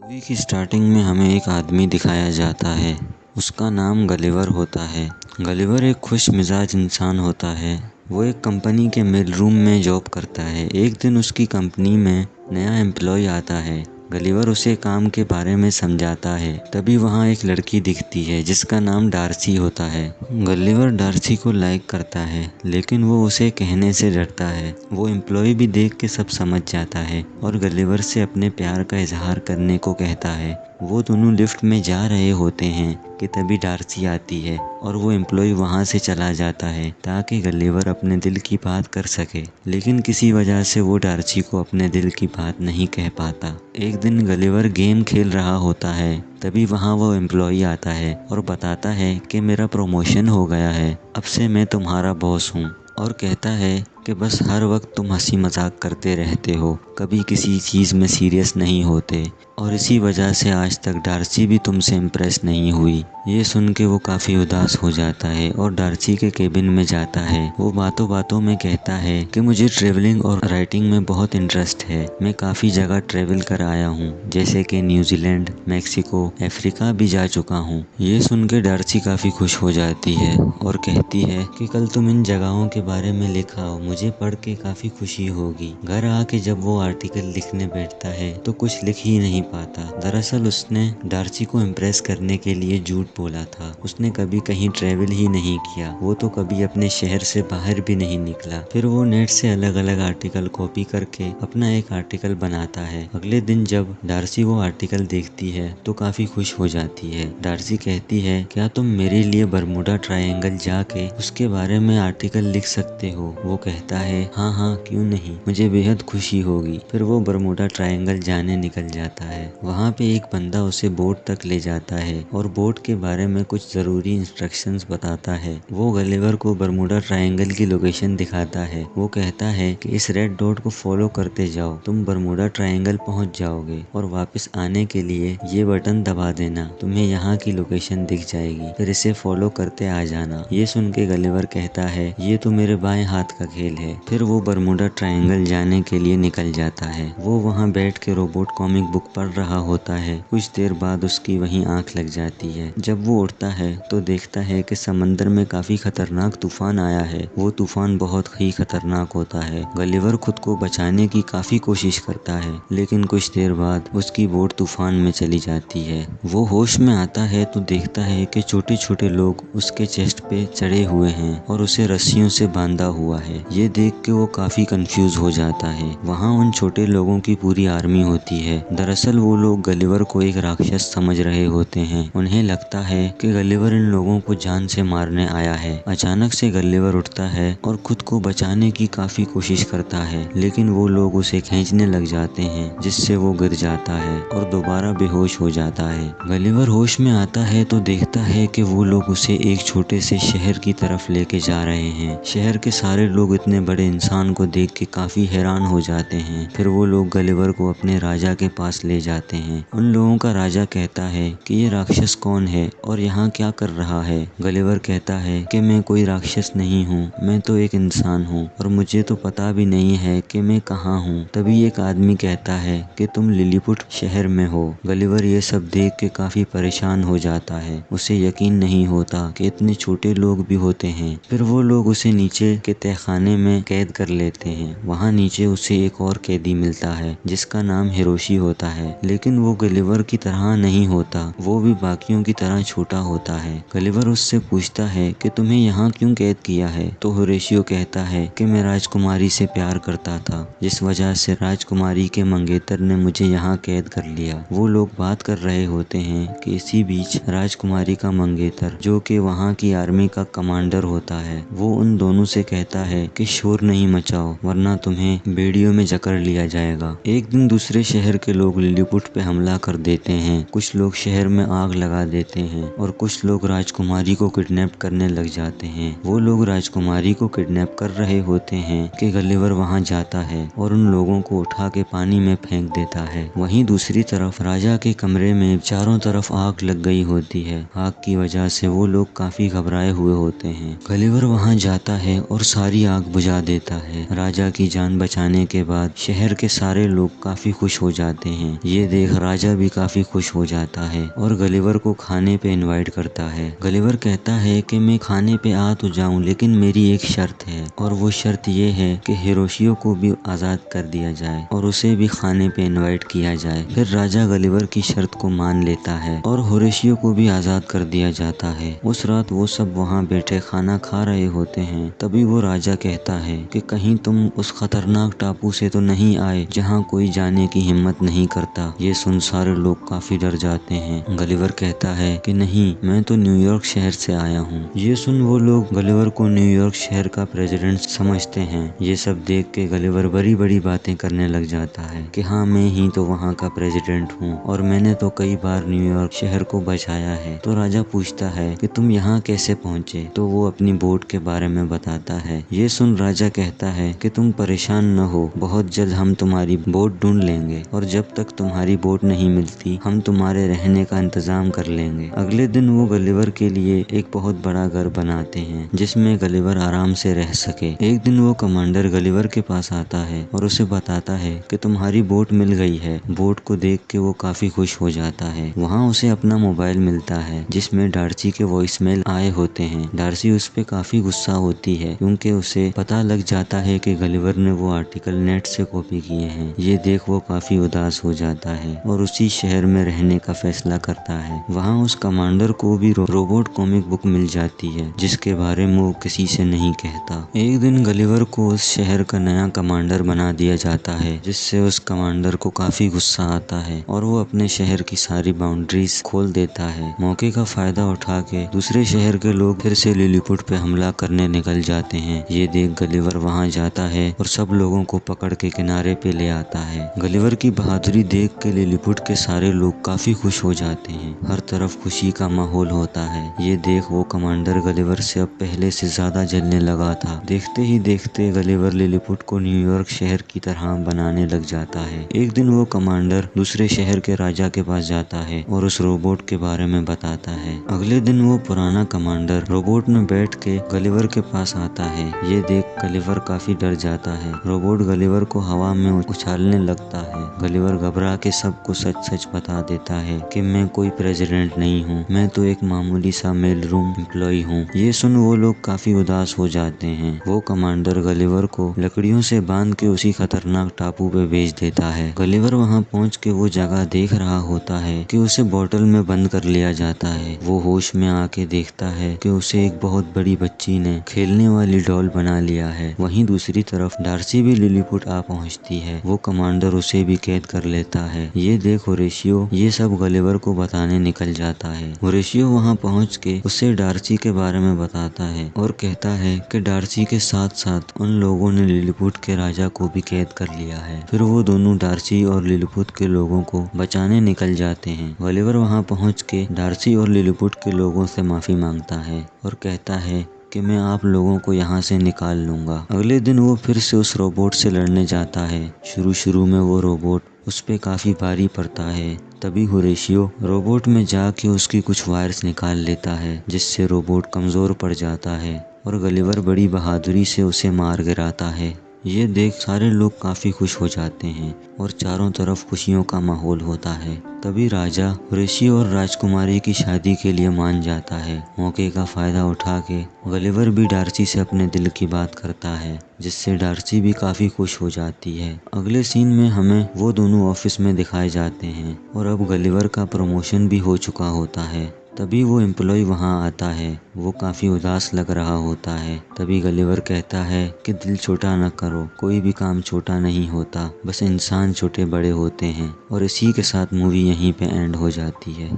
Movie की starting में हमें एक आदमी दिखाया जाता है। उसका नाम गलिवर होता है। गलिवर एक खुश मिजाज इंसान होता है। वो एक कंपनी के मेल रूम में जॉब करता है। एक दिन उसकी कंपनी में नया एम्प्लॉय आता है। गलिवर उसे काम के बारे में समझाता है। तभी वहाँ एक लड़की दिखती है जिसका नाम डार्सी होता है। गलिवर डार्सी को लाइक करता है, लेकिन वो उसे कहने से डरता है। वो एम्प्लॉय भी देख के सब समझ जाता है और गलिवर से अपने प्यार का इजहार करने को कहता है। वो दोनों लिफ्ट में जा रहे होते हैं कि तभी डार्सी आती है और वो एम्प्लॉय वहाँ से चला जाता है ताकि गलिवर अपने दिल की बात कर सके। लेकिन किसी वजह से वो डार्सी को अपने दिल की बात नहीं कह पाता। एक दिन गलिवर गेम खेल रहा होता है, तभी वहाँ वो एम्प्लॉय आता है और बताता है कि मेरा प्रमोशन हो गया है, अब से मैं तुम्हारा बॉस हूँ। और कहता है कि बस हर वक्त तुम हंसी मजाक करते रहते हो, कभी किसी चीज़ में सीरियस नहीं होते, और इसी वजह से आज तक डार्सी भी तुमसे इम्प्रेस नहीं हुई। ये सुन के वो काफ़ी उदास हो जाता है और डार्सी के केबिन में जाता है। वो बातों बातों में कहता है कि मुझे ट्रेवलिंग और राइटिंग में बहुत इंटरेस्ट है। मैं काफ़ी जगह ट्रेवल कर आया हूँ, जैसे कि न्यूजीलैंड, मैक्सिको, अफ्रीका भी जा चुका हूँ। ये सुन के डार्सी काफ़ी खुश हो जाती है और कहती है कि कल तुम इन जगहों के बारे में लिखाओ, मुझे पढ़ के काफ़ी खुशी होगी। घर आके जब वो आर्टिकल लिखने बैठता है तो कुछ लिख ही नहीं पाता। दरअसल उसने डार्सी को इम्प्रेस करने के लिए झूठ बोला था। उसने कभी कहीं ट्रेवल ही नहीं किया। वो तो कभी अपने शहर से बाहर भी नहीं निकला। फिर वो नेट से अलग अलग आर्टिकल कॉपी करके अपना एक आर्टिकल बनाता है। अगले दिन जब डार्सी वो आर्टिकल देखती है तो काफ़ी खुश हो जाती है। डार्सी कहती है, क्या तुम मेरे लिए बरमूडा ट्रायंगल जाके उसके बारे में आर्टिकल लिख सकते हो? वो कहता है, हाँ हाँ क्यों नहीं, मुझे बेहद खुशी होगी। फिर वो बरमूडा ट्रायंगल जाने निकल जाता है। वहाँ पे एक बंदा उसे बोट तक ले जाता है और बोट के बारे में कुछ ज़रूरी इंस्ट्रक्शंस बताता है। वो गलिवर को बरमूडा ट्रायंगल की लोकेशन दिखाता है। वो कहता है कि इस रेड डॉट को फॉलो करते जाओ, तुम बरमूडा ट्रायंगल पहुँच जाओगे और वापस आने के लिए ये बटन दबा देना, तुम्हें यहाँ की लोकेशन दिख जाएगी, फिर इसे फॉलो करते आ जाना। ये सुन के गलिवर कहता है, ये तो मेरे बाएं हाथ का खेल है। फिर वो बरमूडा ट्रायंगल जाने के लिए निकल जाता है। वो वहाँ बैठ के रोबोट कॉमिक बुक पढ़ रहा होता है। कुछ देर बाद उसकी वहीं आंख लग जाती है। जब वो उठता है तो देखता है कि समंदर में काफी खतरनाक तूफान आया है। वो तूफान बहुत ही खतरनाक होता है। गलिवर खुद को बचाने की काफी कोशिश करता है, लेकिन कुछ देर बाद उसकी बोट तूफान में चली जाती है। वो होश में आता है तो देखता है कि छोटे छोटे लोग उसके चेस्ट पे चढ़े हुए हैं और उसे रस्सियों से बांधा हुआ है। ये देख के वो काफी कंफ्यूज हो जाता है। वहाँ उन छोटे लोगों की पूरी आर्मी होती है। दरअसल वो लोग गलिवर को एक राक्षस समझ रहे होते हैं। उन्हें लगता है कि गलिवर इन लोगों को जान से मारने आया है। अचानक से गलिवर उठता है और खुद को बचाने की काफी कोशिश करता है, लेकिन वो लोग उसे खींचने लग जाते हैं, जिससे वो गिर जाता है और दोबारा बेहोश हो जाता है। गलिवर होश में आता है तो देखता है कि वो लोग उसे एक छोटे से शहर की तरफ लेके जा रहे हैं। शहर के सारे लोग इतने बड़े इंसान को देख के काफी हैरान हो जाते हैं। फिर वो लोग गलिवर को अपने राजा के पास ले जाते हैं। उन लोगों का राजा कहता है कि ये राक्षस कौन है और यहाँ क्या कर रहा है। गलिवर कहता है कि मैं कोई राक्षस नहीं हूँ, मैं तो एक इंसान हूँ और मुझे तो पता भी नहीं है कि मैं कहाँ हूँ। तभी एक आदमी कहता है कि तुम लिलीपुट शहर में हो। गलिवर ये सब देख के काफी परेशान हो जाता है। उसे यकीन नहीं होता कि इतने छोटे लोग भी होते हैं। फिर वो लोग उसे नीचे के तहखाने में कैद कर लेते हैं। वहाँ नीचे उसे एक और कैदी मिलता है जिसका नाम हिरोशी होता है, लेकिन वो गलिवर की तरह नहीं होता। वो भी बाकियों की तरह छोटा होता है। गलिवर उससे पूछता है कि तुम्हें यहाँ क्यों कैद किया है? तो होरेशियो कहता है कि मैं राजकुमारी से प्यार करता था, जिस वजह से राजकुमारी के मंगेतर ने मुझे यहाँ कैद कर लिया। वो लोग बात कर रहे होते हैं कि इसी बीच राजकुमारी का मंगेतर, जो कि वहाँ की आर्मी का कमांडर होता है, वो उन दोनों से कहता है कि शोर नहीं मचाओ वरना तुम्हें बेड़ियों में जकड़ लिया जाएगा। एक दिन दूसरे शहर के लोग लिलीपुट पे हमला कर देते हैं। कुछ लोग शहर में आग लगा देते हैं और कुछ लोग राजकुमारी को किडनैप करने लग जाते हैं। वो लोग राजकुमारी को किडनैप कर रहे होते हैं कि गलिवर वहाँ जाता है और उन लोगों को उठा के पानी में फेंक देता है। वहीं दूसरी तरफ राजा के कमरे में चारों तरफ आग लग गई होती है। आग की वजह से वो लोग काफी घबराए हुए होते हैं। गलिवर वहाँ जाता है और सारी आग बुझा देता है। राजा की जान बचाने के बाद शहर के सारे लोग काफी खुश हो जाते हैं। ये देख राजा भी काफी खुश हो जाता है और गलिवर को खाने पे इनवाइट करता है। गलिवर कहता है कि मैं खाने पे आ तो जाऊं, लेकिन मेरी एक शर्त है, और वो शर्त ये है कि हिरोशियो को भी आजाद कर दिया जाए और उसे भी खाने पे इनवाइट किया जाए। फिर राजा गलिवर की शर्त को मान लेता है और होरेशियो को भी आजाद कर दिया जाता है। उस रात वो सब वहाँ बैठे खाना खा रहे होते हैं। तभी वो राजा कहता है कि कहीं तुम उस खतरनाक टापू से तो नहीं आए जहाँ कोई जाने की हिम्मत नहीं करता। ये सुन सारे लोग काफी डर जाते हैं। गलिवर कहता है कि नहीं, मैं तो न्यूयॉर्क शहर से आया हूँ। ये सुन वो लोग गलिवर को न्यूयॉर्क शहर का प्रेसिडेंट समझते हैं। ये सब देख के गलिवर बड़ी बड़ी बातें करने लग जाता है कि हाँ, मैं ही तो वहाँ का प्रेसिडेंट हूँ और मैंने तो कई बार न्यूयॉर्क शहर को बचाया है। तो राजा पूछता है कि तुम यहाँ कैसे पहुँचे? तो वो अपनी बोट के बारे में बताता है। ये सुन राजा कहता है कि तुम परेशान न हो, बहुत जल्द हम तुम्हारी बोट ढूंढ लेंगे और जब तक तुम्हारी बोट नहीं मिलती हम तुम्हारे रहने का इंतजाम कर लेंगे। अगले दिन वो गलिवर के लिए एक बहुत बड़ा घर बनाते हैं जिसमें गलिवर आराम से रह सके। एक दिन वो कमांडर गलिवर के पास आता है और उसे बताता है कि तुम्हारी बोट मिल गई है। बोट को देख के वो काफी खुश हो जाता है। वहाँ उसे अपना मोबाइल मिलता है जिसमें डार्सी के वॉइसमेल आए होते हैं। डार्सी उस पे काफी गुस्सा होती है क्योंकि उसे पता लग जाता है कि गलिवर ने वो आर्टिकल नेट से कॉपी किए हैं। ये देख वो काफी उदास हो जाता है और उसी शहर में रहने का फैसला करता है। वहाँ उस कमांडर को भी रोबोट कॉमिक बुक मिल जाती है जिसके बारे में वो किसी से नहीं कहता। एक दिन गलिवर को उस शहर का नया कमांडर बना दिया जाता है जिससे उस कमांडर को काफी गुस्सा आता है और वो अपने शहर की सारी बाउंड्रीज खोल देता है। मौके का फायदा उठा के दूसरे शहर के लोग फिर से लिलीपुट पे हमला करने निकल जाते हैं। ये देख गलिवर वहाँ जाता है और सब लोगों को पकड़ के किनारे पे ले आता है। गलिवर की बहादुरी देख के लिलीपुट के सारे लोग काफी खुश हो जाते हैं। हर तरफ खुशी का माहौल होता है। ये देख वो कमांडर गलिवर से अब पहले से ज्यादा जलने लगा था। देखते ही देखते गलिवर लिलीपुट को न्यूयॉर्क शहर की तरह बनाने लग जाता है। एक दिन वो कमांडर दूसरे शहर के राजा के पास जाता है और उस रोबोट के बारे में बताता है। अगले दिन वो पुराना कमांडर रोबोट में बैठ के गलिवर के पास आता है। ये देख गलिवर काफी डर जाता है। रोबोट गलिवर को हवा में उछालने लगता है। गलिवर घबरा के सबको सच सच बता देता है कि मैं कोई प्रेसिडेंट नहीं हूँ, मैं तो एक मामूली सा मेल रूम एम्प्लॉय हूँ। ये सुन वो लोग काफी उदास हो जाते हैं। वो कमांडर गलिवर को लकड़ियों से बांध के उसी खतरनाक टापू पे भेज देता है। गलिवर वहाँ पहुँच के वो जगह देख रहा होता है कि उसे बोतल में बंद कर लिया जाता है। वो होश में आके देखता है कि उसे एक बहुत बड़ी बच्ची ने खेलने वाली डॉल बना लिया है। वहीं दूसरी तरफ डार्सी भी लिलीपुट आ पहुँचती है। वो कमांडर उसे भी कैद कर लेता है। ये देख होरेशियो ये सब गलिवर को बताने निकल जाता है। होरेशियो वहाँ पहुँच के उसे डार्सी के बारे में बताता है और कहता है कि डार्सी के साथ साथ उन लोगों ने लिलीपुट के राजा को भी कैद कर लिया है। फिर वो दोनों डार्सी और लिलीपुट के लोगों को बचाने निकल जाते हैं। गलिवर वहाँ पहुँच के डार्सी और लिलीपुट के लोगों से माफी मांगता है और कहता है कि मैं आप लोगों को यहाँ से निकाल लूंगा। अगले दिन वो फिर से उस रोबोट से लड़ने जाता है। शुरू में वो रोबोट उस पे काफी भारी पड़ता है। तभी होरेशियो रोबोट में जाके उसकी कुछ वायर्स निकाल लेता है जिससे रोबोट कमजोर पड़ जाता है और गलिवर बड़ी बहादुरी से उसे मार गिराता है। ये देख सारे लोग काफी खुश हो जाते हैं और चारों तरफ खुशियों का माहौल होता है। तभी राजा होरेशियो और राजकुमारी की शादी के लिए मान जाता है। मौके का फायदा उठा के गलिवर भी डार्सी से अपने दिल की बात करता है जिससे डार्सी भी काफी खुश हो जाती है। अगले सीन में हमें वो दोनों ऑफिस में दिखाए जाते हैं और अब गलिवर का प्रमोशन भी हो चुका होता है। तभी वो एम्प्लॉय वहाँ आता है। वो काफी उदास लग रहा होता है। तभी गलिवर कहता है कि दिल छोटा न करो, कोई भी काम छोटा नहीं होता, बस इंसान छोटे बड़े होते हैं। और इसी के साथ मूवी यहीं पे एंड हो जाती है।